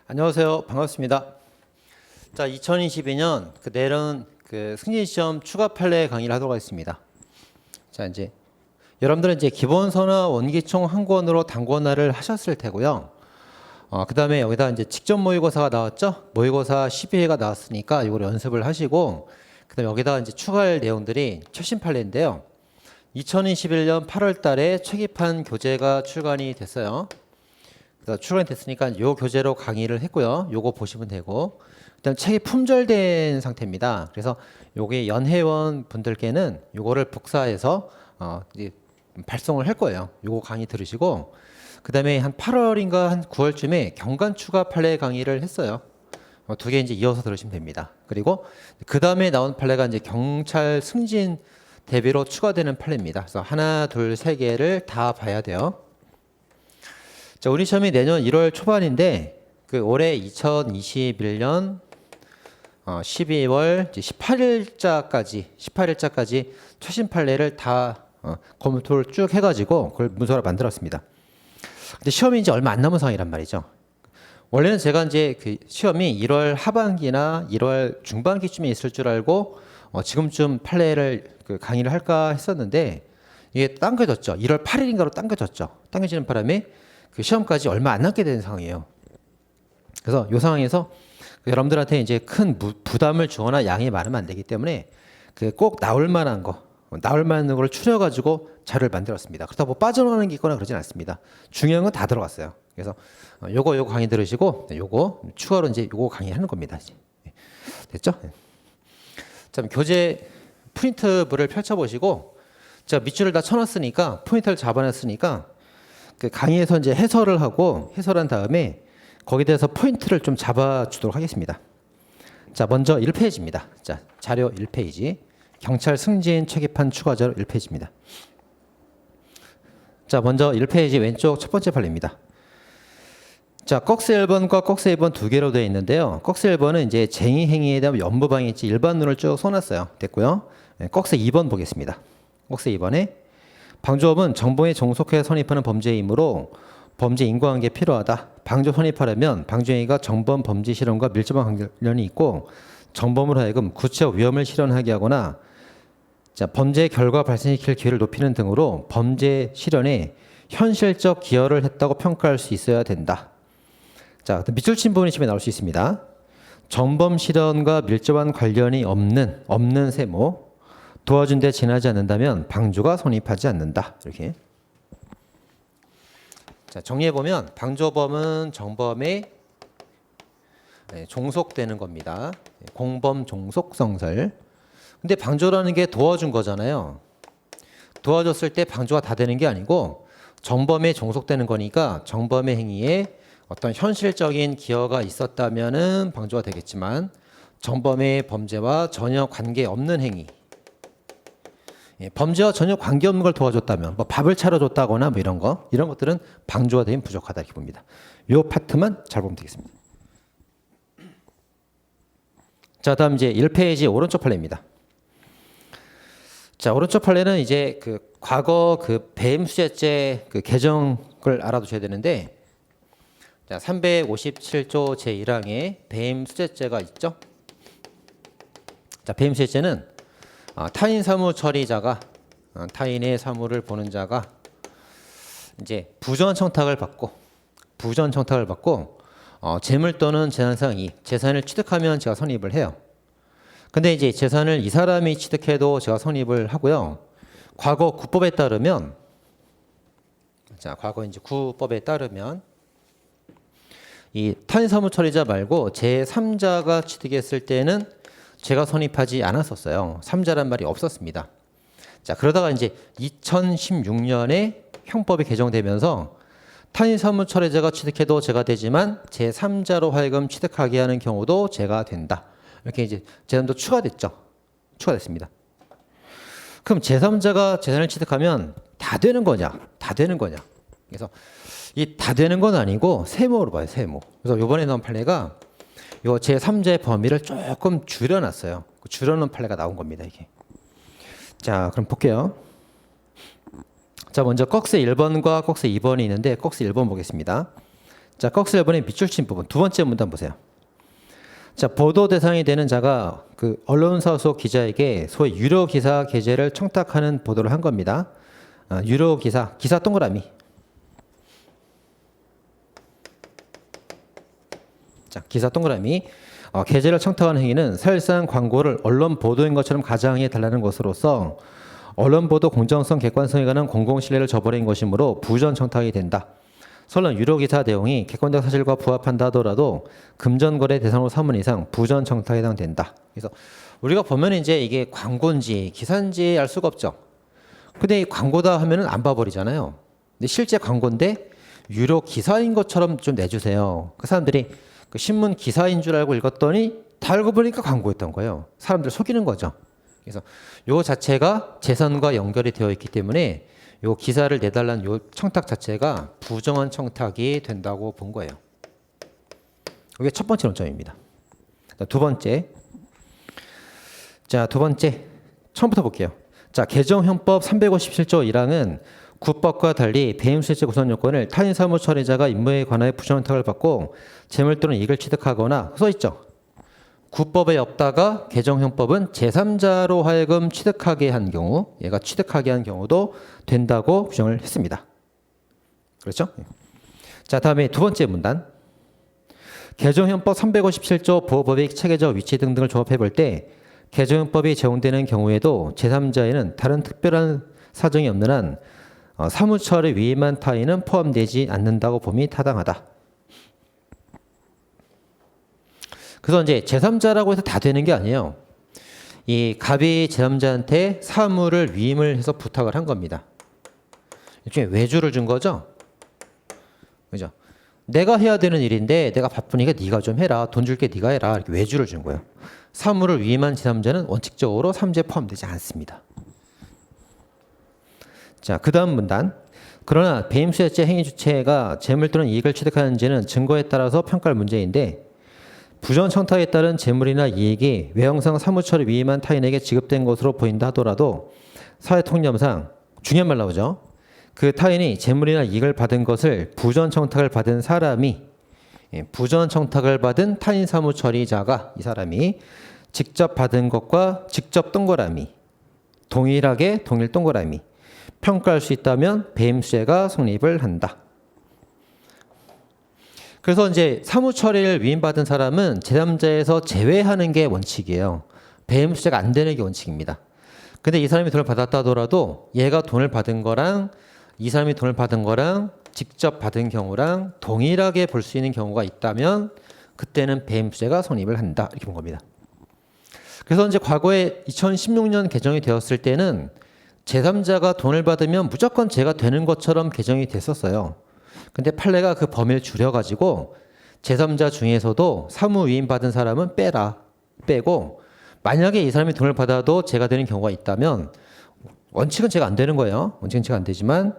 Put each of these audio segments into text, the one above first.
안녕하세요. 반갑습니다. 자, 2022년 내년 승진시험 추가 판례 강의를 하도록 하겠습니다. 자, 이제 여러분들은 이제 기본서나 원기총 한 권으로 단권화를 하셨을 테고요. 그 다음에 여기다 이제 직접 모의고사가 나왔죠? 모의고사 12회가 나왔으니까 이걸 연습을 하시고, 그 다음에 여기다 이제 추가할 내용들이 최신 판례인데요. 2021년 8월 달에 최기판 교재가 출간이 됐어요. 그래서 출간이 됐으니까 이 교재로 강의를 했고요. 요거 보시면 되고, 일단 책이 품절된 상태입니다. 그래서 요게 연회원 분들께는 요거를 복사해서 이제 발송을 할 거예요. 요거 강의 들으시고, 그 다음에 한 8월인가 한 9월쯤에 경관 추가 판례 강의를 했어요. 두 개 이제 이어서 들으시면 됩니다. 그리고 그 다음에 나온 판례가 이제 경찰 승진 대비로 추가되는 판례입니다. 그래서 하나, 둘, 세 개를 다 봐야 돼요. 자, 우리 시험이 내년 1월 초반인데 올해 2021년 12월 18일자까지 최신 판례를 다 검토를 쭉 해가지고 그걸 문서로 만들었습니다. 근데 시험이 이제 얼마 안 남은 상황이란 말이죠. 원래는 제가 이제 시험이 1월 하반기나 1월 중반기쯤에 있을 줄 알고 지금쯤 판례를 강의를 할까 했었는데 이게 당겨졌죠. 1월 8일인가로 당겨졌죠. 당겨지는 바람에 시험까지 얼마 안 남게 되는 상황이에요. 그래서 이 상황에서 여러분들한테 이제 큰 부담을 주거나 양이 많으면 안 되기 때문에 꼭 나올 만한 걸 추려가지고 자료를 만들었습니다. 그렇다고 뭐 빠져나오는 게 있거나 그러진 않습니다. 중요한 건 다 들어갔어요. 그래서 요거 강의 들으시고 요거 추가로 이제 요거 강의하는 겁니다. 이제. 됐죠? 자, 교재 프린트물을 펼쳐보시고 제가 밑줄을 다 쳐놨으니까 포인트를 잡아놨으니까 강의에서 이제 해설한 다음에 거기에 대해서 포인트를 좀 잡아주도록 하겠습니다. 자, 먼저 1페이지입니다. 자, 자료 1페이지. 경찰 승진 최기판 추가 자료 1페이지입니다. 자, 먼저 1페이지 왼쪽 첫 번째 판례입니다. 자, 꺽스 1번과 꺽스 2번 두 개로 되어 있는데요. 꺽스 1번은 이제 쟁의 행위에 대한 연부방해죄 일반론을 쭉 써놨어요. 됐고요. 꺽스 2번 보겠습니다. 꺽스 2번에 방조업은 정보에 종속해 선입하는 범죄이므로 범죄 인과관계 필요하다. 방조 선입하려면 방조행위가 정범 범죄 실현과 밀접한 관련이 있고 정범으로 하여금 구체적 위험을 실현하게 하거나 자, 범죄 결과 발생시킬 기회를 높이는 등으로 범죄 실현에 현실적 기여를 했다고 평가할 수 있어야 된다. 자, 밑줄 친 부분이 집에 나올 수 있습니다. 정범 실현과 밀접한 관련이 없는 세모 도와준 데 지나지 않는다면 방조가 성립하지 않는다. 이렇게. 자, 정리해보면 방조범은 정범에 종속되는 겁니다. 공범 종속성설. 근데 방조라는 게 도와준 거잖아요. 도와줬을 때 방조가 다 되는 게 아니고 정범에 종속되는 거니까 정범의 행위에 어떤 현실적인 기여가 있었다면은 방조가 되겠지만 정범의 범죄와 전혀 관계없는 행위, 범죄와 전혀 관계없는 걸 도와줬다면 뭐 밥을 차려줬다거나 뭐 이런 것들은 방조가 되면 부족하다 이렇게 봅니다. 이 파트만 잘 보면 되겠습니다. 자, 다음 이제 1페이지 오른쪽 판례입니다. 자, 오른쪽 판례는 이제 과거 배임수재죄 개정을 알아두셔야 되는데, 자, 357조 제1항에 배임수재죄가 있죠. 자, 배임수재죄는 타인 사무 처리자가 타인의 사무를 보는 자가 이제 부전 청탁을 받고 재물 또는 재산상 이익, 재산을 취득하면 제가 선입을 해요. 근데 이제 재산을 이 사람이 취득해도 제가 선입을 하고요. 과거 구법에 따르면 이 타인 사무 처리자 말고 제3자가 취득했을 때는 제가 선입하지 않았었어요. 3자란 말이 없었습니다. 자, 그러다가 이제 2016년에 형법이 개정되면서 타인 사무 처리자가 취득해도 제가 되지만 제3자로 하여금 취득하게 하는 경우도 제가 된다. 이렇게 이제 재산도 추가됐습니다. 그럼 제3자가 재산을 취득하면 다 되는 거냐? 그래서 이 다 되는 건 아니고 세모로 봐요, 세모. 그래서 이번에 나온 판례가 요 제3자의 범위를 조금 줄여놨어요. 줄여놓은 판례가 나온 겁니다, 이게. 자, 그럼 볼게요. 자, 먼저 꺽스 1번과 꺽스 2번이 있는데 꺽스 1번 보겠습니다. 자, 꺽쇠1번의 밑줄 친 부분. 두 번째 문단 보세요. 자, 보도 대상이 되는 자가 그 언론사 속 기자에게 소위 유료 기사 게재를 청탁하는 보도를 한 겁니다. 유료 기사, 기사 동그라미. 자, 기사 동그라미. 게재를 청탁하는 행위는 사실상 광고를 언론 보도인 것처럼 가장해 달라는 것으로서 언론 보도 공정성, 객관성에 관한 공공 신뢰를 저버린 것이므로 부전 청탁이 된다. 설령 유료 기사 내용이 객관적 사실과 부합한다 하더라도 금전거래 대상으로 삼은 이상 부전 청탁에 해당된다. 그래서 우리가 보면 이제 이게 광고인지 기사인지 알 수가 없죠. 근데 이 광고다 하면은 안 봐버리잖아요. 근데 실제 광고인데 유료 기사인 것처럼 좀 내주세요. 그 사람들이 그 신문 기사인 줄 알고 읽었더니 다 알고 보니까 광고였던 거예요. 사람들 속이는 거죠. 그래서 요 자체가 재산과 연결이 되어 있기 때문에 요 기사를 내달라는 요 청탁 자체가 부정한 청탁이 된다고 본 거예요. 이게 첫 번째 논점입니다. 두 번째. 자, 두 번째. 처음부터 볼게요. 자, 개정형법 357조 1항은 국법과 달리 배임수재죄 구성 요건을 타인 사무 처리자가 임무에 관하여 부정한 청탁을 받고 재물 또는 이익을 취득하거나 써 있죠. 국법에 없다가 개정형법은 제3자로 하여금 취득하게 한 경우, 얘가 취득하게 한 경우도 된다고 규정을 했습니다. 그렇죠? 자, 다음에 두 번째 문단. 개정형법 357조 보호법의 체계적 위치 등등을 조합해 볼 때 개정형법이 적용되는 경우에도 제3자에는 다른 특별한 사정이 없는 한 사무처를 위임한 타인은 포함되지 않는다고 봄이 타당하다. 그래서 이제 제3자라고 해서 다 되는 게 아니에요. 이 갑이 제3자한테 사무를 위임을 해서 부탁을 한 겁니다. 일종의 외주를 준 거죠. 그죠? 내가 해야 되는 일인데 내가 바쁘니까 네가 좀 해라. 돈 줄게 네가 해라. 이렇게 외주를 준 거예요. 사무를 위임한 제3자는 원칙적으로 삼재에 포함되지 않습니다. 자, 그 다음 문단. 그러나 배임수재죄 행위 주체가 재물 또는 이익을 취득하는지는 증거에 따라서 평가할 문제인데 부정 청탁에 따른 재물이나 이익이 외형상 사무처를 위임한 타인에게 지급된 것으로 보인다 하더라도 사회통념상 중요한 말 나오죠. 그 타인이 재물이나 이익을 받은 것을 부정 청탁을 받은 사람이 부정 청탁을 받은 타인 사무처리자가 이 사람이 직접 받은 것과 직접 동그라미 동일하게 동일 동그라미 평가할 수 있다면 배임수재가 성립을 한다. 그래서 이제 사무처리를 위임받은 사람은 제3자에서 제외하는 게 원칙이에요. 배임수재가 안 되는 게 원칙입니다. 근데 이 사람이 돈을 받았다 하더라도 얘가 돈을 받은 거랑 이 사람이 돈을 받은 거랑 직접 받은 경우랑 동일하게 볼 수 있는 경우가 있다면 그때는 배임수재가 성립을 한다. 이렇게 본 겁니다. 그래서 이제 과거에 2016년 개정이 되었을 때는 제3자가 돈을 받으면 무조건 죄가 되는 것처럼 개정이 됐었어요. 근데 판례가 그 범위를 줄여가지고 제3자 중에서도 사무 위임 받은 사람은 빼고 만약에 이 사람이 돈을 받아도 죄가 되는 경우가 있다면 원칙은 죄가 안 되는 거예요. 원칙은 죄가 안 되지만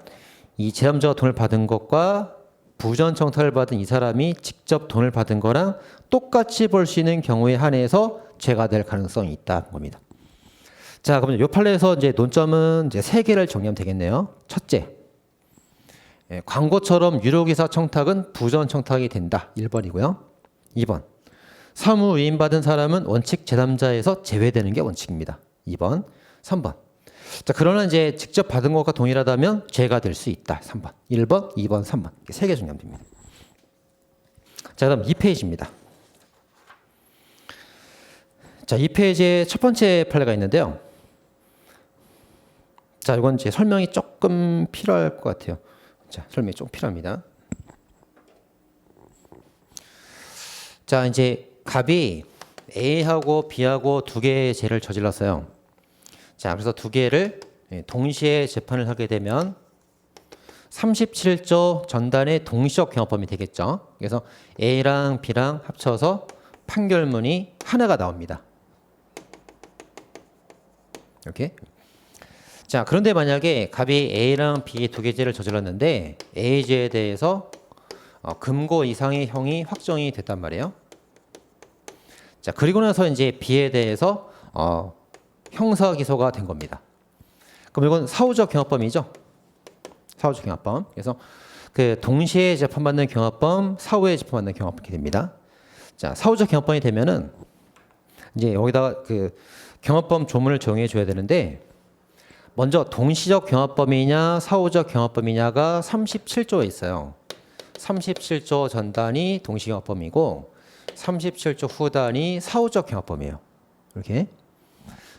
이 제3자가 돈을 받은 것과 부정 청탁을 받은 이 사람이 직접 돈을 받은 거랑 똑같이 볼 수 있는 경우에 한해서 죄가 될 가능성이 있다는 겁니다. 자, 그러면 이 판례에서 이제 논점은 이제 세 개를 정리하면 되겠네요. 첫째, 광고처럼 유료기사 청탁은 부정 청탁이 된다. 1번이고요. 2번, 사무 위임받은 사람은 원칙 제3자에서 제외되는 게 원칙입니다. 2번, 3번. 자, 그러나 이제 직접 받은 것과 동일하다면 죄가 될 수 있다. 3번, 1번, 2번, 3번. 세 개 정리하면 됩니다. 자, 그다음 2페이지입니다. 자, 2페이지에 첫 번째 판례가 있는데요. 자, 이건 이제 설명이 조금 필요할 것 같아요. 자, 설명이 좀 필요합니다. 자, 이제 갑이 A하고 B하고 두 개의 죄를 저질렀어요. 자, 그래서 두 개를 동시에 재판을 하게 되면 37조 전단의 동시적 경합범이 되겠죠. 그래서 A랑 B랑 합쳐서 판결문이 하나가 나옵니다. 이렇게. 자, 그런데 만약에 갑이 A랑 B 두 개 죄를 저질렀는데 A 죄에 대해서 금고 이상의 형이 확정이 됐단 말이에요. 자, 그리고 나서 이제 B에 대해서 형사 기소가 된 겁니다. 그럼 이건 사후적 경합범이죠. 사후적 경합범. 그래서 그 동시에 재판받는 경합범, 사후에 재판받는 경합범 이렇게 됩니다. 자, 사후적 경합범이 되면은 이제 여기다가 그 경합범 조문을 정해 줘야 되는데 먼저 동시적 경합범이냐 사후적 경합범이냐가 37조에 있어요. 37조 전단이 동시 경합범이고 37조 후단이 사후적 경합범이에요. 이렇게.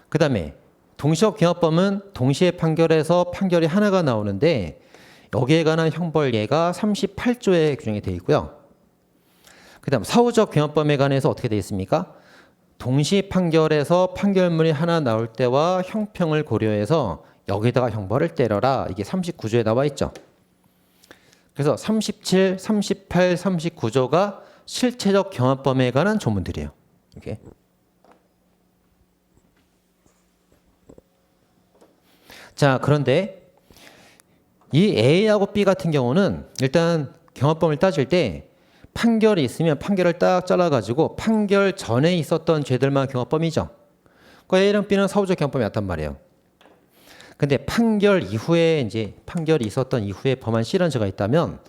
그다음에 동시적 경합범은 동시에 판결에서 판결이 하나가 나오는데 여기에 관한 형벌 예가 38조에 규정이 되어 있고요. 그다음 사후적 경합범에 관해서 어떻게 되어 있습니까? 동시 판결에서 판결문이 하나 나올 때와 형평을 고려해서 여기다가 형벌을 때려라. 이게 39조에 나와 있죠. 그래서 37, 38, 39조가 실체적 경합범에 관한 조문들이에요. 이렇게. 자, 그런데 이 A하고 B 같은 경우는 일단 경합범을 따질 때 판결이 있으면 판결을 딱 잘라가지고 판결 전에 있었던 죄들만 경합범이죠. 그 A랑 B는 사후적 경합범이 맞단 말이에요. 근데 판결 이후에 이제 판결이 있었던 이후에 범한 실현죄가 있다면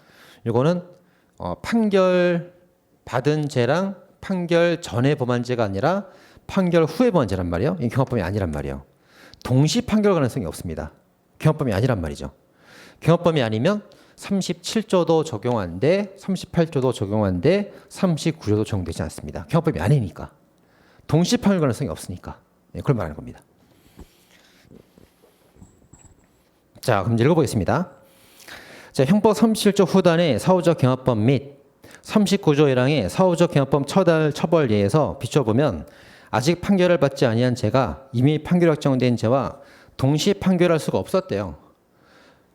이거는 판결 받은 죄랑 판결 전에 범한 죄가 아니라 판결 후에 범한 죄란 말이에요. 이 경합범이 아니란 말이에요. 동시 판결 가능성이 없습니다. 경합범이 아니란 말이죠. 경합범이 아니면 37조도 적용 안 돼, 38조도 적용 안 돼, 39조도 적용되지 않습니다. 경합범이 아니니까. 동시 판결 가능성이 없으니까. 네, 그걸 말하는 겁니다. 자, 그럼 읽어보겠습니다. 자, 형법 37조 후단의 사후적 경합범 및 39조 1항의 사후적 경합범 처벌 예에서 비춰보면 아직 판결을 받지 아니한 죄가 이미 판결 확정된 죄와 동시 판결할 수가 없었대요.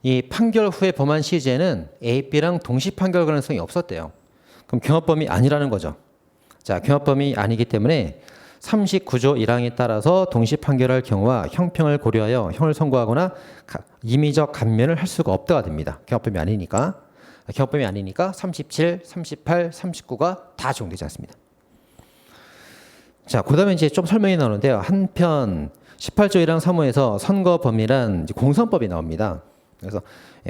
이 판결 후에 범한 시죄는 A, B랑 동시 판결 가능성이 없었대요. 그럼 경합범이 아니라는 거죠. 자, 경합범이 아니기 때문에 39조 1항에 따라서 동시 판결할 경우와 형평을 고려하여 형을 선고하거나 임의적 감면을 할 수가 없다가 됩니다. 경합범이 아니니까. 경합범이 아니니까 37, 38, 39가 다 적용되지 않습니다. 자, 그 다음에 이제 좀 설명이 나오는데요. 한편 18조 1항 3호에서 선거범위란 공선법이 나옵니다. 그래서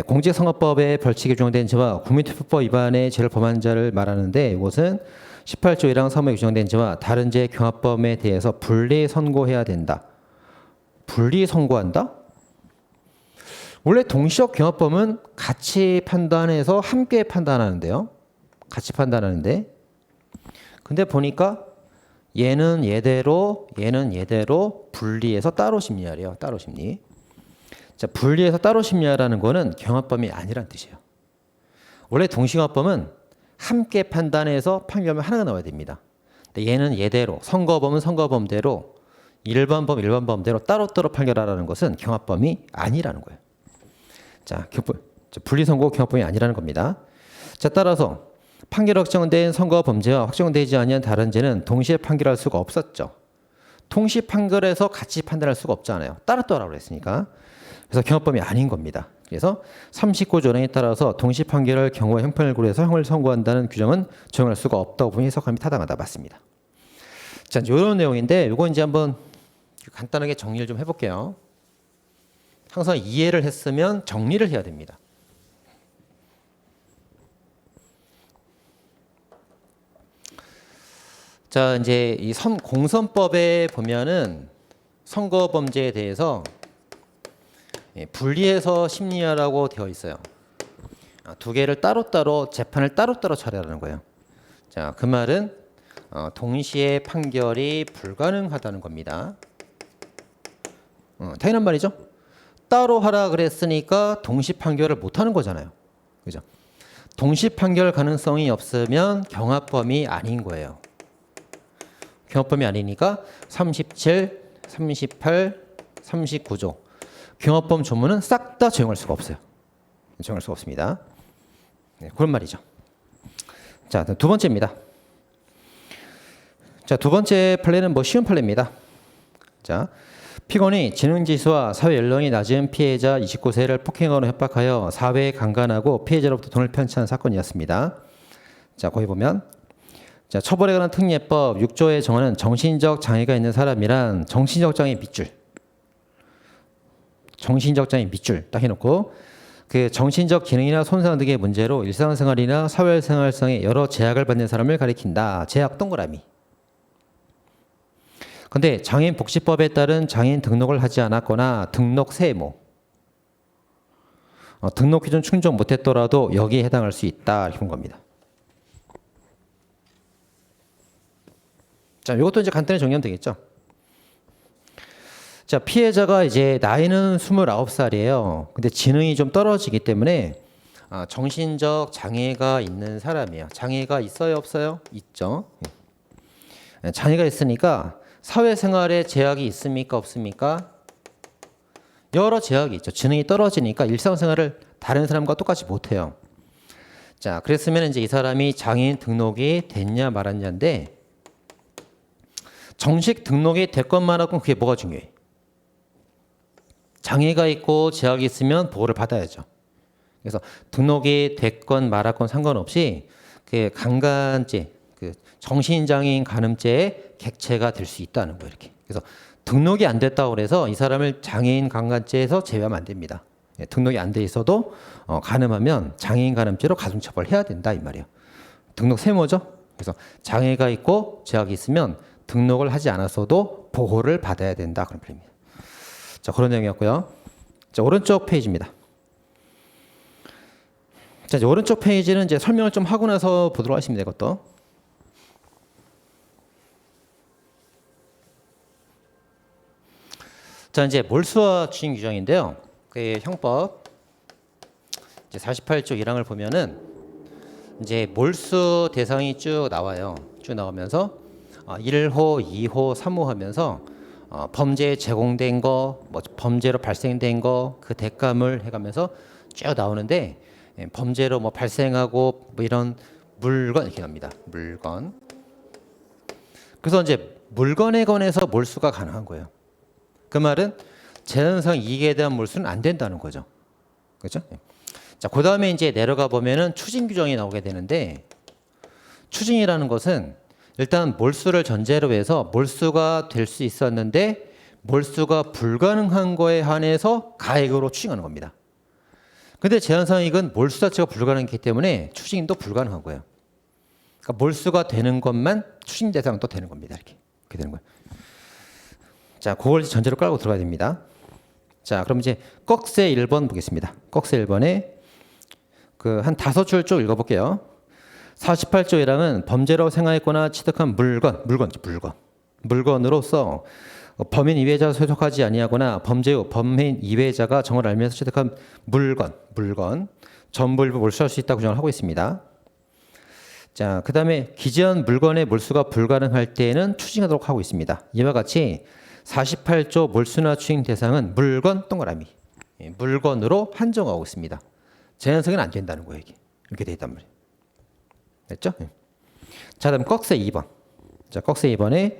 공직선거법의 벌칙에 규정된 죄와 국민투표법 위반의 죄를 범한 자를 말하는데 이것은 18조 1항 3호에 규정된 죄와 다른 죄 경합범에 대해서 분리 선고해야 된다. 분리 선고한다? 원래 동시적 경합범은 같이 판단해서 함께 판단하는데요. 같이 판단하는데 근데 보니까 얘는 얘대로 얘는 얘대로 분리해서 따로 심리하래요. 따로 심리. 자, 분리해서 따로 심리하라는 거는 경합범이 아니란 뜻이에요. 원래 동시경합범은 함께 판단해서 판결문 하나가 나와야 됩니다. 근데 얘는 얘대로, 선거범은 선거범대로, 일반범 일반범대로 따로따로 판결하라는 것은 경합범이 아니라는 거예요. 자, 분리선고 경합범이 아니라는 겁니다. 자, 따라서 판결 확정된 선거범죄와 확정되지 아니한 다른 죄는 동시에 판결할 수가 없었죠. 동시 판결해서 같이 판단할 수가 없잖아요. 따로따로 하라고 했으니까. 그래서 경합범이 아닌 겁니다. 그래서 39조 1항에 따라서 동시 판결할 경우와 형평을 고려해서 형을 선고한다는 규정은 적용할 수가 없다고 보니 해석함이 타당하다. 맞습니다. 자, 이런 내용인데 이거 이제 한번 간단하게 정리를 좀 해볼게요. 항상 이해를 했으면 정리를 해야 됩니다. 자, 이제 이 공선법에 보면은 선거범죄에 대해서 분리해서 심리하라고 되어 있어요. 두 개를 따로따로 재판을 따로따로 처리하라는 거예요. 자, 그 말은 동시에 판결이 불가능하다는 겁니다. 당연한 말이죠. 따로 하라 그랬으니까 동시 판결을 못 하는 거잖아요. 그죠? 동시 판결 가능성이 없으면 경합범이 아닌 거예요. 경합범이 아니니까 37, 38, 39조 경합범 조문은 싹 다 적용할 수가 없어요. 적용할 수가 없습니다. 네, 그런 말이죠. 자, 두 번째입니다. 자, 두 번째 판례는 뭐 쉬운 판례입니다. 자, 피고인이 지능지수와 사회 연령이 낮은 피해자 29세를 폭행하거나 협박하여 사회에 강간하고 피해자로부터 돈을 편취한 사건이었습니다. 자, 거기 보면 자, 처벌에 관한 특례법 6조에 정하는 정신적 장애가 있는 사람이란 정신적 장애 밑줄. 정신적 장애 밑줄 딱 해놓고 그 정신적 기능이나 손상 등의 문제로 일상생활이나 사회생활상의 여러 제약을 받는 사람을 가리킨다. 제약 동그라미. 근데 장애인복지법에 따른 장애인 등록을 하지 않았거나 등록 세모, 등록 기준 충족 못했더라도 여기에 해당할 수 있다 이렇게 본 겁니다. 자, 이것도 이제 간단히 정리하면 되겠죠. 자, 피해자가 이제 나이는 29살이에요. 근데 지능이 좀 떨어지기 때문에 정신적 장애가 있는 사람이에요. 장애가 있어요, 없어요? 있죠. 장애가 있으니까 사회생활에 제약이 있습니까, 없습니까? 여러 제약이 있죠. 지능이 떨어지니까 일상생활을 다른 사람과 똑같이 못해요. 자, 그랬으면 이제 이 사람이 장애인 등록이 됐냐 말았냐인데 정식 등록이 됐건 말았건 그게 뭐가 중요해? 장애가 있고 제약이 있으면 보호를 받아야죠. 그래서 등록이 됐건 말았건 상관없이 그 강간죄, 그 정신장애인 간음죄의 객체가 될 수 있다는 거예요. 이렇게. 그래서 등록이 안 됐다고 해서 이 사람을 장애인 강간죄에서 제외하면 안 됩니다. 등록이 안 돼 있어도 간음하면 장애인 간음죄로 가중처벌해야 된다 이 말이에요. 등록 세모죠. 그래서 장애가 있고 제약이 있으면 등록을 하지 않았어도 보호를 받아야 된다 그런 말입니다. 자, 그런 내용이었고요. 자, 오른쪽 페이지입니다. 자, 이제 오른쪽 페이지는 이제 설명을 좀 하고 나서 보도록 하겠습니다. 이것도. 자, 이제 몰수와 추징 규정인데요. 그 형법 이제 48조 1항을 보면은 이제 몰수 대상이 쭉 나와요. 쭉 나오면서 1호, 2호, 3호 하면서 범죄에 제공된 거, 뭐 범죄로 발생된 거, 그 대가물 해가면서 쭉 나오는데 범죄로 뭐 발생하고 뭐 이런 물건 이렇게 나옵니다. 물건. 그래서 이제 물건에 관해서 몰수가 가능한 거예요. 그 말은 재산상 이익에 대한 몰수는 안 된다는 거죠. 그렇죠? 자, 그 다음에 이제 내려가 보면은 추징 규정이 나오게 되는데 추징이라는 것은 일단 몰수를 전제로 해서 몰수가 될 수 있었는데 몰수가 불가능한 거에 한해서 가액으로 추징하는 겁니다. 근데 제한상익은 몰수 자체가 불가능하기 때문에 추징도 불가능한 거예요. 그러니까 몰수가 되는 것만 추징 대상도 되는 겁니다. 이렇게 되는 거예요. 자, 그걸 전제로 깔고 들어가야 됩니다. 자, 그럼 이제 꺽쇠 1번 보겠습니다. 꺽쇠 1번에 그 한 5줄 쭉 읽어볼게요. 48조 1항은 범죄로 생각했거나 취득한 물건으로서 범인 이외자 소속하지 아니하거나 범죄 후 범인 이외자가 정을 알면서 취득한 물건 전부 일부 몰수할 수 있다고 규정을 하고 있습니다. 자, 그 다음에 기재한 물건의 몰수가 불가능할 때에는 추징하도록 하고 있습니다. 이와 같이 48조 몰수나 추징 대상은 물건 동그라미 물건으로 한정하고 있습니다. 제한성은 안 된다는 거예요. 이렇게 돼 있단 말이에요. 됐죠? 자, 다음 꺽쇠 2번. 자, 꺽쇠 2번에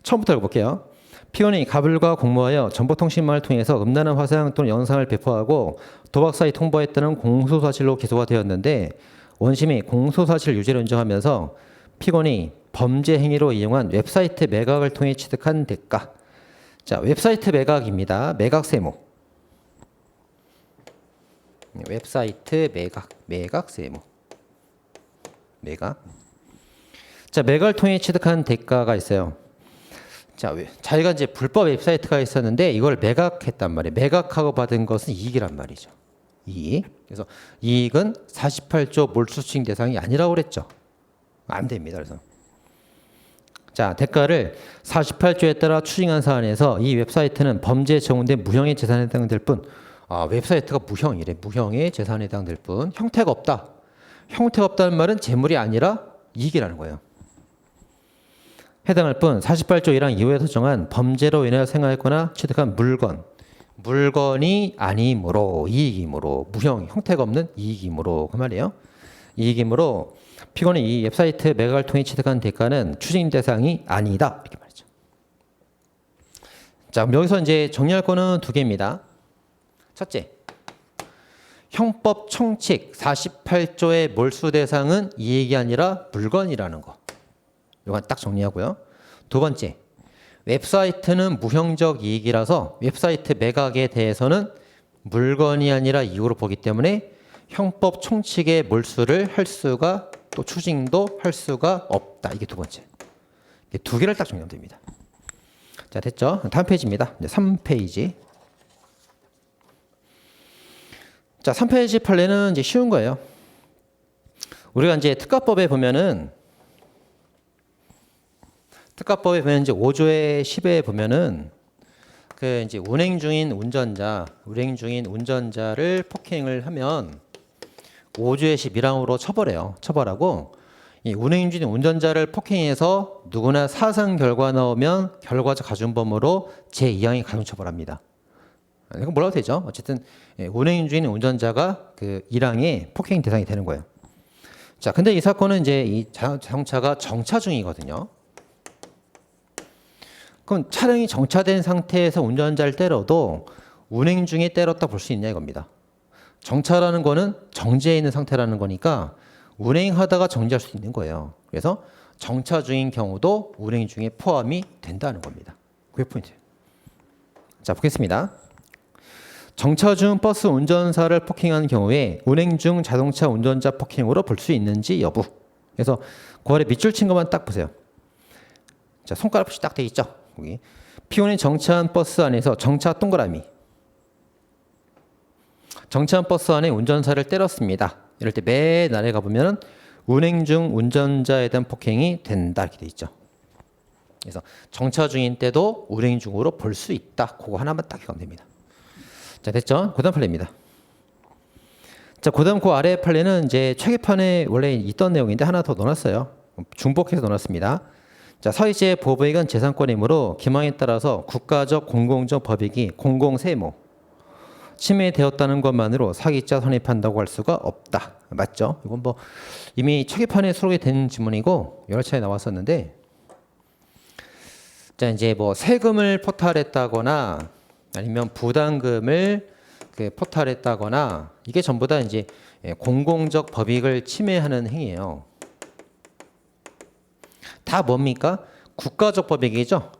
처음부터 읽어볼게요. 피고인이 가불과 공모하여 정보통신망을 통해서 음란한 화상 또는 영상을 배포하고 도박사에 통보했다는 공소사실로 기소가 되었는데 원심이 공소사실 유죄를 인정하면서 피고인이 범죄 행위로 이용한 웹사이트 매각을 통해 취득한 대가. 자, 웹사이트 매각입니다. 매각 세모. 웹사이트 매각 세모. 매각. 자, 매각을 통해 취득한 대가가 있어요. 자, 자기가 이제 불법 웹사이트가 있었는데 이걸 매각했단 말이에요. 매각하고 받은 것은 이익이란 말이죠. 이익. 그래서 이익은 48조 몰수추징 대상이 아니라고 그랬죠. 안 됩니다. 그래서 자, 대가를 48조에 따라 추징한 사안에서 이 웹사이트는 범죄에 적용된 무형의 재산에 해당될 뿐, 웹사이트가 무형이래. 무형의 재산에 해당될 뿐, 형태가 없다. 형태가 없다는 말은 재물이 아니라 이익이라는 거예요. 해당할 뿐 48조 1항 이후에서 정한 범죄로 인하여 생각했거나 취득한 물건이 아니므로 이익이므로 무형 형태가 없는 이익이므로 그 말이에요. 이익이므로 피고인이 이 웹사이트 매각을 통해 취득한 대가는 추징 대상이 아니다 이렇게 말이죠. 자, 그럼 여기서 이제 정리할 거는 두 개입니다. 첫째, 형법 총칙 48조의 몰수 대상은 이익이 아니라 물건이라는 거. 이건 딱 정리하고요. 두 번째, 웹사이트는 무형적 이익이라서 웹사이트 매각에 대해서는 물건이 아니라 이유로 보기 때문에 형법 총칙의 몰수를 할 수가 또 추징도 할 수가 없다. 이게 두 번째. 이게 두 개를 딱 정리하면 됩니다. 자, 됐죠? 다음 페이지입니다. 이제 3페이지. 자, 3페이지 판례는 이제 쉬운 거예요. 우리가 이제 특가법에 보면은 이제 5조의 10에 보면은 그 이제 운행 중인 운전자를 폭행을 하면 5조의 10 1항으로 처벌하고 이 운행 중인 운전자를 폭행해서 누구나 사상 결과 나오면 결과적 가중범으로 제2항이 가중처벌합니다. 이건 뭐라고 되죠? 어쨌든 운행 중인 운전자가 그 1항의 폭행 대상이 되는 거예요. 자, 근데 이 사건은 이제 이 자동차가 정차 중이거든요. 그럼 차량이 정차된 상태에서 운전자를 때려도 운행 중에 때렸다 볼 수 있냐 이겁니다. 정차라는 거는 정지해 있는 상태라는 거니까 운행하다가 정지할 수 있는 거예요. 그래서 정차 중인 경우도 운행 중에 포함이 된다는 겁니다. 그게 포인트예요. 자, 보겠습니다. 정차 중 버스 운전사를 폭행한 경우에 운행 중 자동차 운전자 폭행으로 볼 수 있는지 여부. 그래서 그 아래 밑줄 친 것만 딱 보세요. 자, 손가락 푸시 딱 돼 있죠. 여기 피고인이 정차한 버스 안에서 정차 동그라미. 정차한 버스 안에 운전사를 때렸습니다. 이럴 때 맨 아래 가보면 운행 중 운전자에 대한 폭행이 된다 이렇게 돼 있죠. 그래서 정차 중인 때도 운행 중으로 볼 수 있다. 그거 하나만 딱 기억하면 됩니다. 자, 됐죠? 그 다음 판례입니다. 자, 그 다음 그 아래 판례는 이제 최계판에 원래 있던 내용인데 하나 더 넣어놨어요. 중복해서 넣어놨습니다. 자, 사회시의 보복은 재산권이므로 기망에 따라서 국가적 공공적 법익이 공공세무 침해되었다는 것만으로 사기자 선입한다고 할 수가 없다. 맞죠? 이건 뭐 이미 최계판에 수록이 된 지문이고 여러 차례 나왔었는데, 자, 이제 뭐 세금을 포탈했다거나 아니면 부담금을 포탈했다거나 이게 전부 다 이제 공공적 법익을 침해하는 행위예요. 다 뭡니까? 국가적 법익이죠.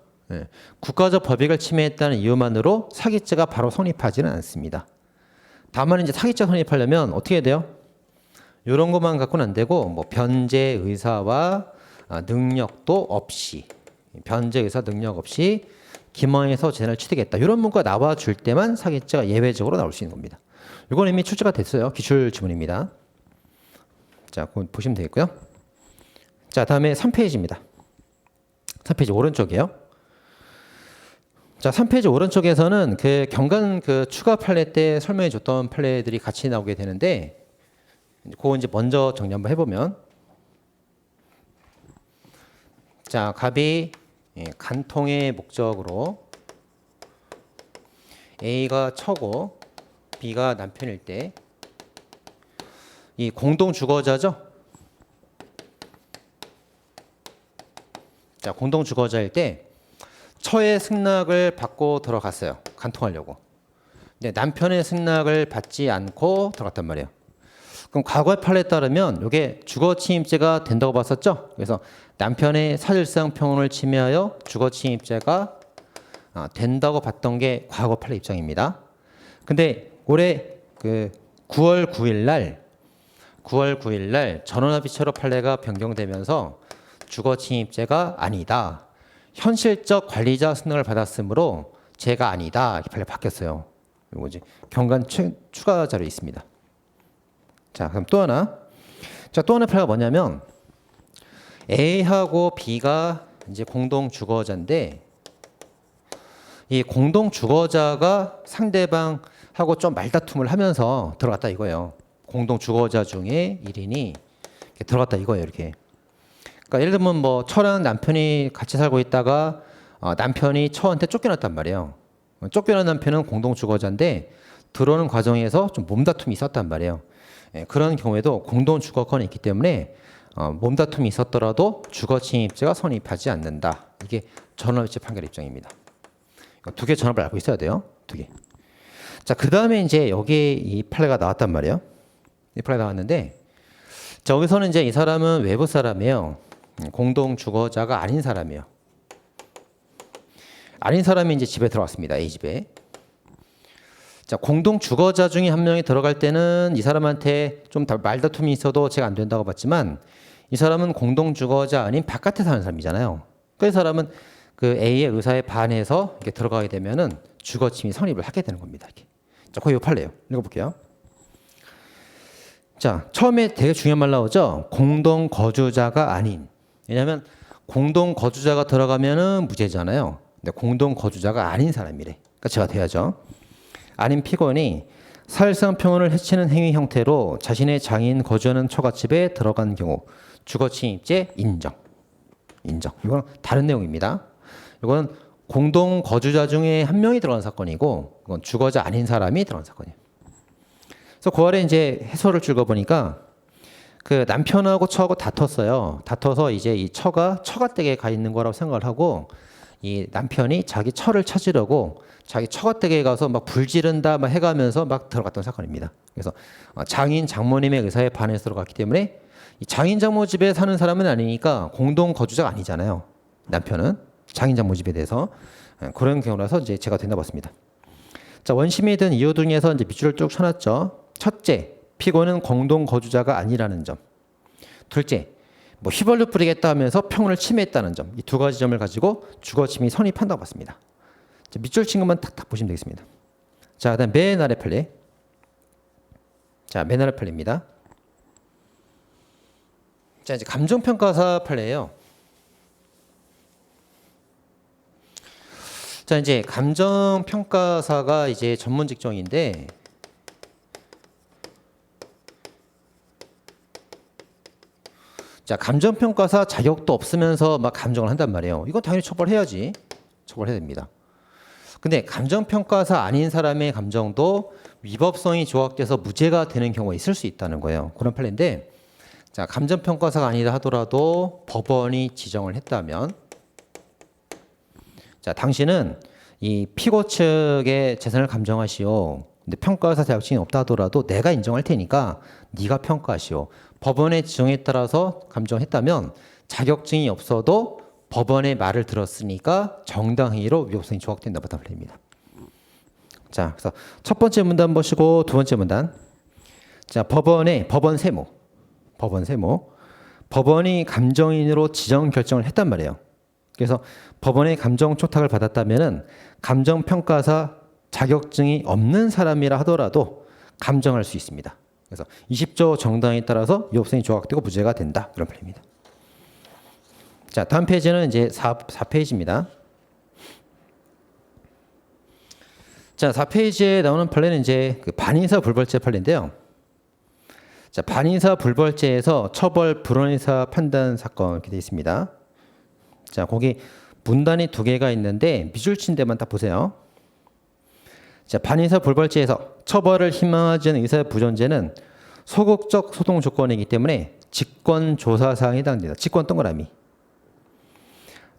국가적 법익을 침해했다는 이유만으로 사기죄가 바로 성립하지는 않습니다. 다만 이제 사기죄 성립하려면 어떻게 해야 돼요? 이런 것만 갖고는 안 되고 뭐 변제 의사와 능력도 없이 변제 의사 능력 없이 기망해서 재산을 취득했다. 이런 문구가 나와줄 때만 사기죄가 예외적으로 나올 수 있는 겁니다. 이건 이미 출제가 됐어요. 기출 지문입니다. 자, 보시면 되겠고요. 자, 다음에 3페이지입니다. 3페이지 오른쪽이에요. 자, 3페이지 오른쪽에서는 그 경관 그 추가 판례 때 설명해 줬던 판례들이 같이 나오게 되는데, 그거 이제 먼저 정리 한번 해보면, 자, 갑이 간통의 목적으로 A가 처고 B가 남편일 때 이 공동 주거자죠. 자, 공동 주거자일 때 처의 승낙을 받고 들어갔어요. 간통하려고. 근데 남편의 승낙을 받지 않고 들어갔단 말이에요. 그럼 과거의 판례에 따르면 이게 주거침입죄가 된다고 봤었죠. 그래서 남편의 사실상 평온을 침해하여 주거침입죄가 된다고 봤던 게 과거 판례 입장입니다. 근데 올해 그 9월 9일 날 전원합의체로 판례가 변경되면서 주거침입죄가 아니다. 현실적 관리자 승낙을 받았으므로 죄가 아니다. 이렇게 판례 바뀌었어요. 이거 이제 경관 추가 자료 있습니다. 자, 그럼 또 하나. 자, 또 하나 판례가 뭐냐면 A하고 B가 이제 공동 주거자인데 이 공동 주거자가 상대방하고 좀 말다툼을 하면서 들어갔다 이거예요. 공동 주거자 중에 1인이 들어갔다 이거예요, 이렇게. 그러니까 예를 들면 뭐 처랑 남편이 같이 살고 있다가 남편이 처한테 쫓겨났단 말이에요. 쫓겨난 남편은 공동 주거자인데 들어오는 과정에서 좀 몸다툼이 있었단 말이에요. 그런 경우에도 공동 주거권이 있기 때문에 몸다툼이 있었더라도 주거침입죄가 성립하지 않는다. 이게 전원합의체 판결 입장입니다. 두 개 전압을 알고 있어야 돼요. 두 개. 자, 그 다음에 이제 여기에 이 판례가 나왔단 말이에요. 이 판례가 나왔는데, 자, 여기서는 이제 이 사람은 외부 사람이에요. 공동 주거자가 아닌 사람이에요. 아닌 사람이 이제 집에 들어왔습니다. A 집에. 자, 공동 주거자 중에 한 명이 들어갈 때는 이 사람한테 좀 말다툼이 있어도 제가 안 된다고 봤지만 이 사람은 공동 주거자 아닌 바깥에 사는 사람이잖아요. 그 사람은 그 A의 의사에 반해서 이렇게 들어가게 되면은 주거침이 성립을 하게 되는 겁니다. 이렇게. 자, 거의 요 판례요. 읽어볼게요. 자, 처음에 되게 중요한 말 나오죠. 공동 거주자가 아닌. 왜냐하면 공동 거주자가 들어가면은 무죄잖아요. 근데 공동 거주자가 아닌 사람이래. 그러니까 제가 돼야죠. 아닌 피고인이 사실상 평온을 해치는 행위 형태로 자신의 장애인 거주하는 처갓집에 들어간 경우 주거침입죄 인정. 이건 다른 내용입니다. 이건 공동 거주자 중에 한 명이 들어간 사건이고 이건 주거자 아닌 사람이 들어간 사건이에요. 그래서 그 아래 이제 해설을 읽어보니까 그 남편하고 처하고 다퉜어요. 다퉈서 이제 이 처가 처가댁에 가 있는 거라고 생각을 하고 이 남편이 자기 처를 찾으려고 자기 처가댁에 가서 막 불 지른다 막 해가면서 막 들어갔던 사건입니다. 그래서 장인 장모님의 의사에 반해서 들어갔기 때문에 이 장인 장모 집에 사는 사람은 아니니까 공동 거주자가 아니잖아요. 남편은 장인 장모 집에 대해서 그런 경우라서 이제 제가 된다 봤습니다. 자, 원심이 든 이유 중에서 이제 밑줄을 쭉 쳐놨죠. 첫째, 피고는 공동 거주자가 아니라는 점. 둘째, 뭐 휘발유 뿌리겠다 하면서 평온을 침해했다는 점. 이 두 가지 점을 가지고 주거침이 성립한다고 봤습니다. 자, 밑줄 친 것만 탁탁 보시면 되겠습니다. 자, 그다음 맨 아래 판례. 자, 맨 아래 판례입니다. 자, 이제 감정평가사 판례예요. 자, 이제 감정평가사가 이제 전문 직종인데 자, 감정평가사 자격도 없으면서 막 감정을 한단 말이에요. 이건 당연히 처벌해야지. 처벌해야 됩니다. 근데 감정평가사 아닌 사람의 감정도 위법성이 조각돼서 무죄가 되는 경우가 있을 수 있다는 거예요. 그런 판례인데 자, 감정평가사가 아니다 하더라도 법원이 지정을 했다면 자, 당신은 이 피고 측의 재산을 감정하시오. 근데 평가사 자격증이 없다 하더라도 내가 인정할 테니까 네가 평가하시오. 법원의 지정에 따라서 감정했다면 자격증이 없어도 법원의 말을 들었으니까 정당행위로 위법성이 조각된다고 답합니다. 자, 그래서 첫 번째 문단 보시고 두 번째 문단. 자, 법원 세무. 법원이 감정인으로 지정 결정을 했단 말이에요. 그래서 법원의 감정 촉탁을 받았다면은 감정평가사 자격증이 없는 사람이라 하더라도 감정할 수 있습니다. 그래서 20조 정당에 따라서 위법성이 조각되고 무죄가 된다. 그런 판례입니다. 자, 다음 페이지는 이제 4페이지입니다. 자, 4페이지에 나오는 판례는 이제 그 반의사 불벌죄 판례인데요. 자, 반의사 불벌죄에서 처벌 불원의사 판단 사건 이렇게 되어 있습니다. 자, 거기 문단이 두 개가 있는데 밑줄 친 데만 딱 보세요. 자, 반의사 불벌죄에서 처벌을 희망하지 않는 의사의 부존재는 소극적 소동 조건이기 때문에 직권 조사 사항에 해당됩니다. 직권 동그라미.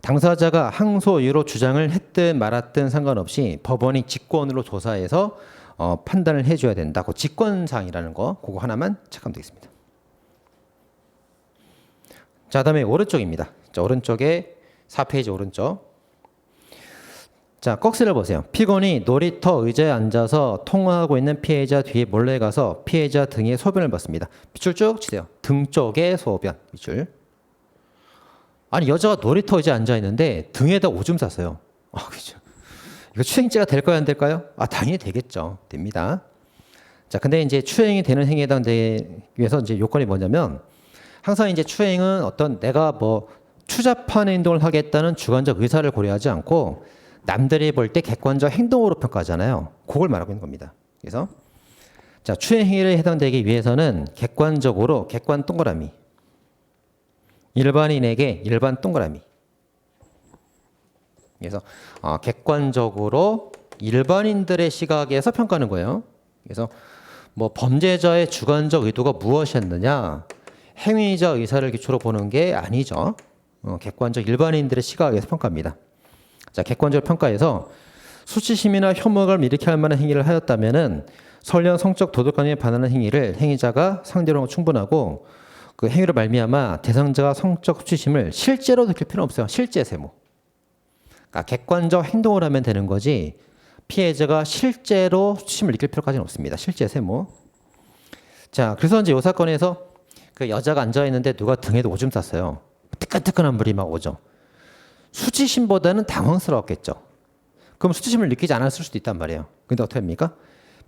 당사자가 항소 이유로 주장을 했든 말았든 상관없이 법원이 직권으로 조사해서 판단을 해줘야 된다. 그 직권 사항이라는 거, 그거 하나만 체크하면 되겠습니다. 자, 다음에 오른쪽입니다. 자, 오른쪽에 4페이지 오른쪽. 자, 꺽쇠를 보세요. 피고인이 놀이터 의자에 앉아서 통화하고 있는 피해자 뒤에 몰래 가서 피해자 등의 소변을 봤습니다. 밑줄 쭉 치세요. 등 쪽에 소변. 밑줄. 아니, 여자가 놀이터 의자에 앉아 있는데 등에다 오줌 쌌어요. 그죠? 이거 추행죄가 될까요, 안 될까요? 당연히 되겠죠. 됩니다. 자, 근데 이제 추행이 되는 행위에 해당되기 위해서 이제 요건이 뭐냐면 항상 이제 추행은 어떤 내가 뭐 추잡한 행동을 하겠다는 주관적 의사를 고려하지 않고 남들이 볼 때 객관적 행동으로 평가하잖아요. 그걸 말하고 있는 겁니다. 그래서 자, 추행 행위에 해당되기 위해서는 객관적으로 객관 동그라미. 일반인에게 일반 동그라미. 그래서 객관적으로 일반인들의 시각에서 평가하는 거예요. 그래서 뭐 범죄자의 주관적 의도가 무엇이었느냐, 행위자 의사를 기초로 보는 게 아니죠. 객관적 일반인들의 시각에서 평가합니다. 자, 객관적 평가에서 수치심이나 혐오감을 일으키게 할 만한 행위를 하였다면은 설령 성적 도덕관념에 반하는 행위를 행위자가 상대로 충분하고 그 행위로 말미암아 대상자가 성적 수치심을 실제로 느낄 필요는 없어요. 실제 세무. 그러니까 객관적 행동을 하면 되는 거지 피해자가 실제로 수치심을 느낄 필요까지는 없습니다. 실제 세모. 자, 그래서 이제 이 사건에서 그 여자가 앉아 있는데 누가 등에도 오줌 쌌어요. 뜨끈뜨끈한 물이 막 오죠. 수치심보다는 당황스러웠겠죠. 그럼 수치심을 느끼지 않았을 수도 있단 말이에요. 근데 어떻게 합니까?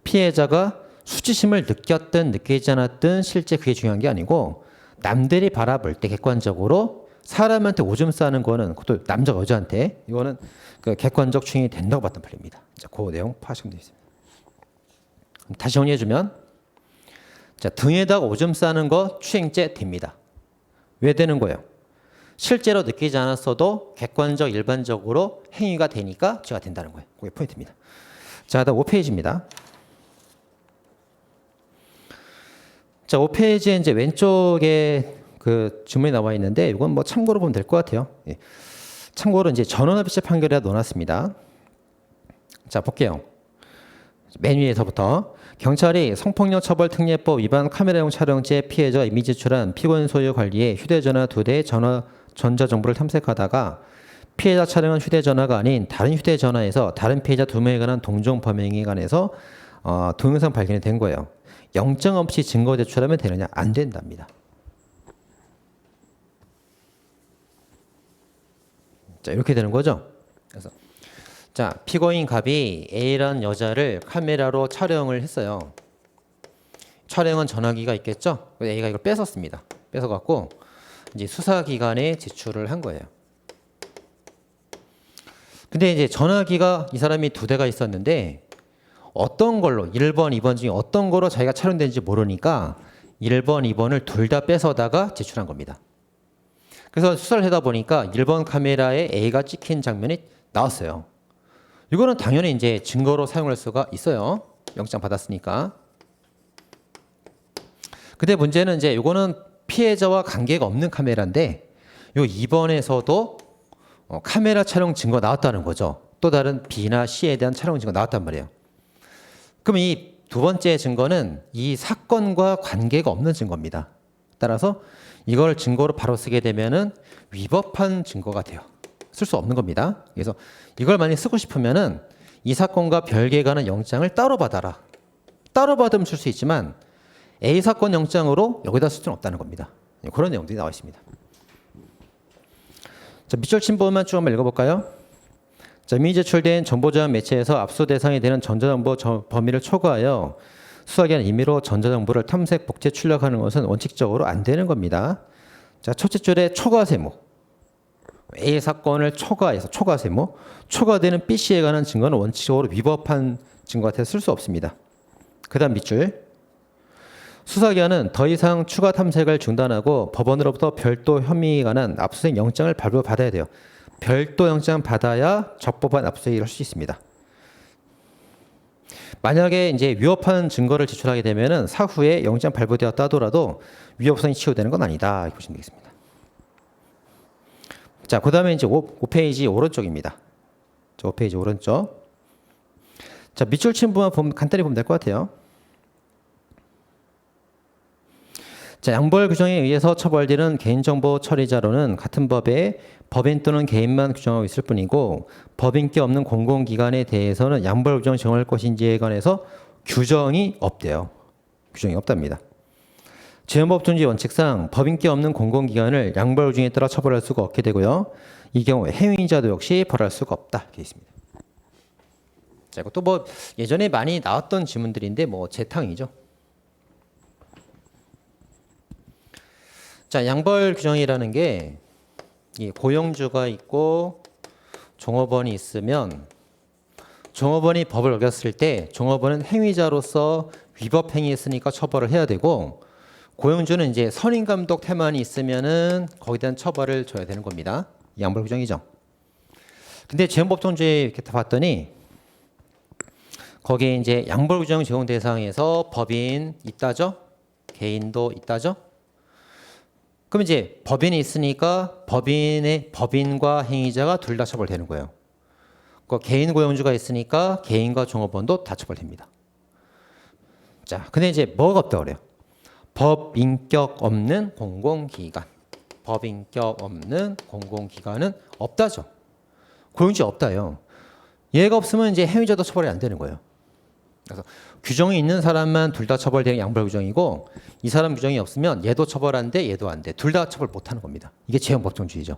피해자가 수치심을 느꼈든 느끼지 않았든 실제 그게 중요한 게 아니고 남들이 바라볼 때 객관적으로 사람한테 오줌 싸는 거는 그것도 남자가 여자한테 이거는 그 객관적 추행이 된다고 봤던 판례입니다. 자, 그 내용 파악하시면 되겠습니다. 다시 정리해주면 자, 등에다가 오줌 싸는 거 추행죄 됩니다. 왜 되는 거예요? 실제로 느끼지 않았어도 객관적 일반적으로 행위가 되니까 죄가 된다는 거예요. 그게 포인트입니다. 자, 다음 5페이지입니다. 자, 5페이지에 이제 왼쪽에 그 주문이 나와 있는데 이건 뭐 참고로 보면 될 것 같아요. 예. 참고로 이제 전원합의체 판결에 넣어놨습니다. 자, 볼게요. 맨 위에서부터 경찰이 성폭력 처벌 특례법 위반 카메라용 촬영죄 피해자 이미 제출한 피고인 소유 관리에 휴대전화 2대의 전자정보를 탐색하다가 피해자 촬영한 휴대전화가 아닌 다른 휴대전화에서 다른 피해자 2명에 관한 동종 범행에 관해서 동영상 발견이 된 거예요. 영장 없이 증거 제출하면 되느냐? 안 된답니다. 자, 이렇게 되는 거죠. 그래서 자, 피고인 갑이 A라는 여자를 카메라로 촬영을 했어요. 촬영은 전화기가 있겠죠. A가 이걸 뺏었습니다. 뺏어갖고 이제 수사기관에 제출을 한 거예요. 근데 이제 전화기가 이 사람이 2대가 있었는데 어떤 걸로 1번, 2번 중에 어떤 거로 자기가 촬영된지 모르니까 1번, 2번을 둘 다 뺏어다가 제출한 겁니다. 그래서 수사를 하다 보니까 1번 카메라에 A가 찍힌 장면이 나왔어요. 이거는 당연히 이제 증거로 사용할 수가 있어요. 영장 받았으니까. 근데 문제는 이제 이거는 피해자와 관계가 없는 카메라인데 요 2번에서도 카메라 촬영 증거 나왔다는 거죠. 또 다른 B나 C에 대한 촬영 증거 나왔단 말이에요. 그럼 이 두 번째 증거는 이 사건과 관계가 없는 증거입니다. 따라서 이걸 증거로 바로 쓰게 되면은 위법한 증거가 돼요. 쓸 수 없는 겁니다. 그래서 이걸 만약 쓰고 싶으면은 이 사건과 별개에 관한 영장을 따로 받아라. 따로 받으면 쓸 수 있지만 A 사건 영장으로 여기다 쓸 수는 없다는 겁니다. 그런 내용들이 나와 있습니다. 자, 밑줄 침범만 쭉 한번 읽어볼까요? 자, 이미 제출된 정보자원 매체에서 압수 대상이 되는 전자정보 범위를 초과하여 수사기관 임의로 전자정보를 탐색, 복제, 출력하는 것은 원칙적으로 안 되는 겁니다. 자, 첫째 줄에 초과 세모. A 사건을 초과해서 초과 세모. 초과되는 B 씨에 관한 증거는 원칙적으로 위법한 증거 같아서 쓸 수 없습니다. 그 다음 밑줄. 수사기관은 더 이상 추가 탐색을 중단하고 법원으로부터 별도 혐의에 관한 압수수색 영장을 발부받아야 돼요. 별도 영장 받아야 적법한 압수수색을 할 수 있습니다. 만약에 이제 위법한 증거를 제출하게 되면은 사후에 영장 발부되었다 하더라도 위법성이 치유되는 건 아니다. 이렇게 보시면 되겠습니다. 자, 그 다음에 이제 5페이지 오른쪽입니다. 자, 5페이지 오른쪽. 자, 밑줄 친 부분 보면 간단히 보면 될 것 같아요. 자, 양벌 규정에 의해서 처벌되는 개인정보 처리자로는 같은 법에 법인 또는 개인만 규정하고 있을 뿐이고 법인께 없는 공공기관에 대해서는 양벌 규정 정할 것인지에 관해서 규정이 없대요. 규정이 없답니다. 재헌법 존재 원칙상 법인께 없는 공공기관을 양벌 규정에 따라 처벌할 수가 없게 되고요. 이 경우에 행위자도 역시 벌할 수가 없다. 이렇게 있습니다. 자, 이것도 뭐 예전에 많이 나왔던 지문들인데 뭐 재탕이죠. 자, 양벌 규정이라는 게 이 고용주가 있고 종업원이 있으면 종업원이 법을 어겼을 때 종업원은 행위자로서 위법 행위했으니까 처벌을 해야 되고 고용주는 이제 선임 감독 태만이 있으면은 거기에 대한 처벌을 줘야 되는 겁니다. 이 양벌 규정이죠. 근데 재헌법정주에 이렇게 다 봤더니 거기에 이제 양벌 규정 적용 대상에서 법인 있다죠? 개인도 있다죠? 그럼 이제 법인이 있으니까 법인과 행위자가 둘 다 처벌되는 거예요. 그 개인 고용주가 있으니까 개인과 종업원도 다 처벌됩니다. 자, 근데 이제 뭐가 없다고 그래요? 법인격 없는 공공기관. 법인격 없는 공공기관은 없다죠. 고용주 없다요. 얘가 없으면 이제 행위자도 처벌이 안 되는 거예요. 그래서 규정이 있는 사람만 둘 다 처벌되는 양벌 규정이고 이 사람 규정이 없으면 얘도 처벌 안 돼, 얘도 안 돼. 둘 다 처벌 못 하는 겁니다. 이게 재형 법정주의죠.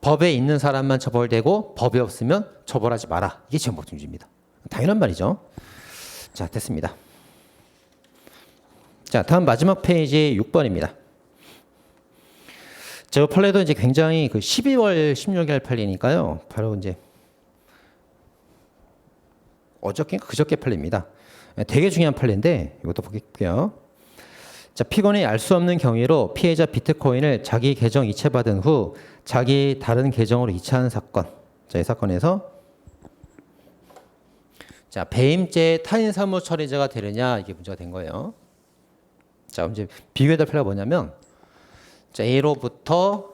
법에 있는 사람만 처벌되고 법이 없으면 처벌하지 마라. 이게 재형 법정주의입니다. 당연한 말이죠. 자, 됐습니다. 자, 다음 마지막 페이지 6번입니다. 저 판례도 이제 굉장히 그 12월 16일 판례니까요. 바로 이제 어저께인가 그저께 판례입니다. 되게 중요한 판례인데 이것도 볼게요. 자, 피고인이 알 수 없는 경위로 피해자 비트코인을 자기 계정 이체받은 후 자기 다른 계정으로 이체한 사건. 자, 이 사건에서 자, 배임죄 타인 사무 처리자가 되느냐 이게 문제가 된 거예요. 자, 이제 비교해야 필요가 뭐냐면 자, A로부터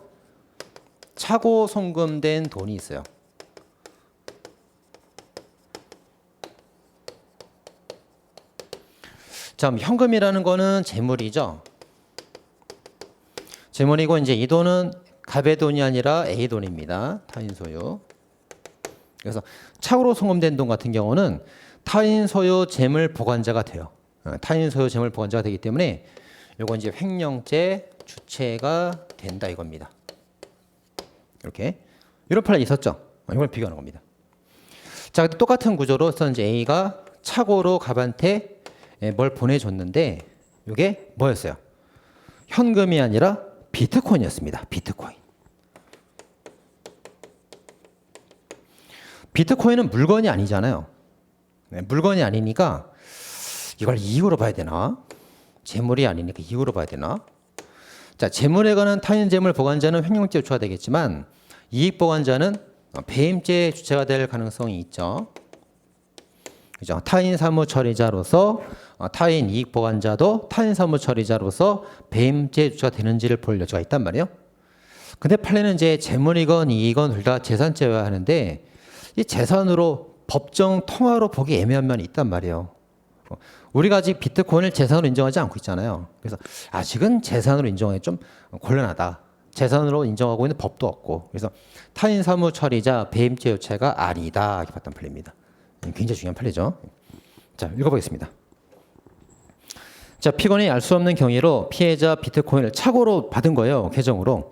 차고 송금된 돈이 있어요. 자, 현금이라는 거는 재물이죠. 재물이고 이제 이 돈은 갑의 돈이 아니라 A 돈입니다. 타인 소유. 그래서 차고로 송금된 돈 같은 경우는 타인 소유 재물 보관자가 돼요. 타인 소유 재물 보관자가 되기 때문에 요건 이제 횡령죄 주체가 된다 이겁니다. 이렇게 이런 판례 있었죠. 이걸 비교하는 겁니다. 자, 똑같은 구조로 이제 A가 차고로 갑한테 뭘 보내줬는데 이게 뭐였어요? 현금이 아니라 비트코인이었습니다. 비트코인. 비트코인은 물건이 아니잖아요. 물건이 아니니까 이걸 이익으로 봐야 되나? 재물이 아니니까 이익으로 봐야 되나? 자, 재물에 관한 타인 재물 보관자는 횡령죄 주체가 되겠지만 이익 보관자는 배임죄 주체가 될 가능성이 있죠. 그죠? 타인 사무 처리자로서 타인 이익 보관자도 타인 사무 처리자로서 배임죄 주체가 되는지를 볼 여지가 있단 말이에요. 근데 판례는 이제 재물이건 이익건 둘 다 재산죄여야 하는데 이 재산으로 법정 통화로 보기 애매한 면이 있단 말이에요. 우리가 아직 비트코인을 재산으로 인정하지 않고 있잖아요. 그래서 아직은 재산으로 인정하기 좀 곤란하다. 재산으로 인정하고 있는 법도 없고. 그래서 타인 사무 처리자 배임죄 주체가 아니다. 이렇게 봤던 판례입니다. 굉장히 중요한 판례죠. 자, 읽어보겠습니다. 자, 피고인이 알 수 없는 경위로 피해자 비트코인을 착오로 받은 거예요. 계정으로.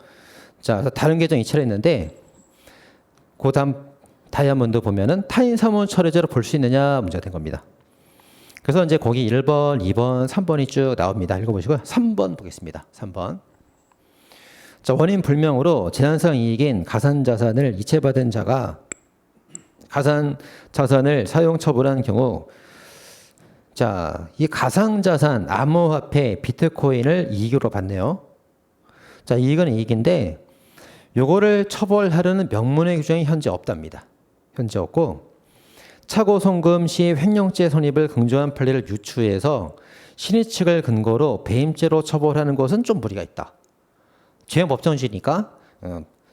자, 다른 계정 이체를 했는데 그 다음 다이아몬드 보면은 타인 사무 처리자로 볼 수 있느냐 문제가 된 겁니다. 그래서 이제 거기 1번, 2번, 3번이 쭉 나옵니다. 읽어보시고요. 3번 보겠습니다. 3번. 자, 원인 불명으로 재산상 이익인 가산자산을 이체받은 자가 가산자산을 사용 처분한 경우 자, 이 가상자산, 암호화폐, 비트코인을 이익으로 받네요. 자, 이익은 이익인데 요거를 처벌하려는 명문의 규정이 현재 없답니다. 현재 없고 차고 송금 시 횡령죄 성립을 긍정한 판례를 유추해서 신의 측을 근거로 배임죄로 처벌하는 것은 좀 무리가 있다. 죄형 법정주의니까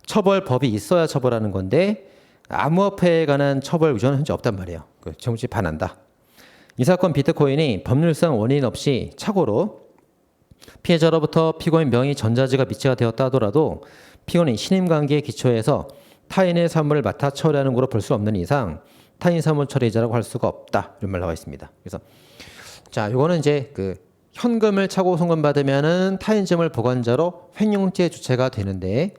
처벌법이 있어야 처벌하는 건데 암호화폐에 관한 처벌 규정은 현재 없단 말이에요. 정치 반한다. 이 사건 비트코인이 법률상 원인 없이 착오로 피해자로부터 피고인 명의 전자지가 미치가 되었다 하더라도 피고인이 신임관계에 기초해서 타인의 사물을 맡아 처리하는 거로 볼 수 없는 이상 타인 사무 처리자라고 할 수가 없다. 이런 말 나와 있습니다. 그래서 자, 요거는 이제 그 현금을 차고 송금받으면은 타인 재물 보관자로 횡령죄 주체가 되는데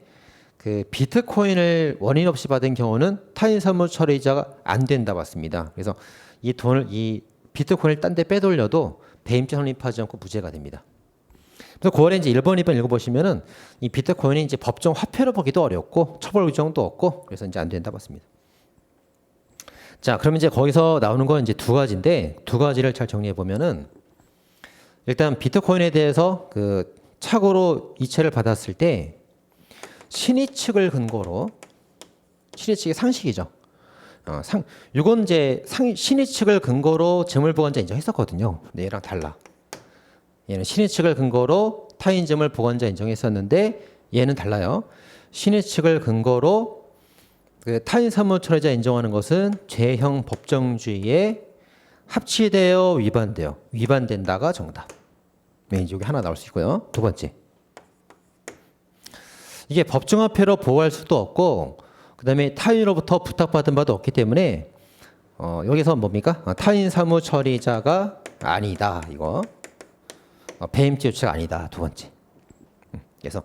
그 비트코인을 원인 없이 받은 경우는 타인 사무 처리자가 안 된다 봤습니다. 그래서 이 비트코인을 딴 데 빼돌려도 배임죄 성립하지 않고 무죄가 됩니다. 그래서 9월에 이제 1번, 2번 읽어보시면은 이 비트코인이 이제 법정 화폐로 보기도 어렵고 처벌 규정도 없고 그래서 이제 안 된다 봤습니다. 자, 그럼 이제 거기서 나오는 건 이제 두 가지인데 두 가지를 잘 정리해 보면은 일단 비트코인에 대해서 그 착오로 이체를 받았을 때 신의 측을 근거로 신의 측의 상식이죠. 이건 이제 신의 측을 근거로 재물보관자 인정했었거든요. 근데 얘랑 달라. 얘는 신의 측을 근거로 타인 재물 보관자 인정했었는데 얘는 달라요. 신의 측을 근거로 그 타인 사무 처리자 인정하는 것은 죄형 법정주의에 합치되어 위반된다가 정답. 여기 하나 나올 수 있고요. 두 번째. 이게 법정화폐로 보호할 수도 없고 그다음에 타인으로부터 부탁받은 바도 없기 때문에 여기서 뭡니까? 타인 사무 처리자가 아니다. 이거 배임죄 조치가 아니다. 두 번째. 그래서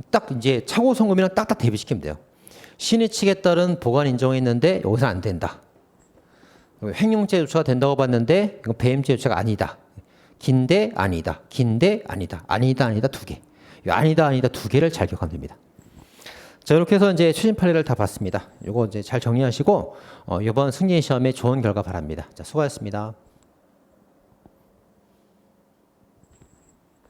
딱 이제 차고 송금이랑 딱딱 대비시키면 돼요. 신의 측에 따른 보관 인정했는데 여기서 안 된다. 횡령죄 조치가 된다고 봤는데 이건 배임죄 조치가 아니다. 긴데 아니다. 긴데 아니다. 아니다 아니다 두 개. 이 아니다 아니다 두 개를 잘 기억하면 됩니다. 자, 이렇게 해서 이제 추진 판례를 다 봤습니다. 이거 이제 잘 정리하시고 이번 승진 시험에 좋은 결과 바랍니다. 자, 수고하셨습니다.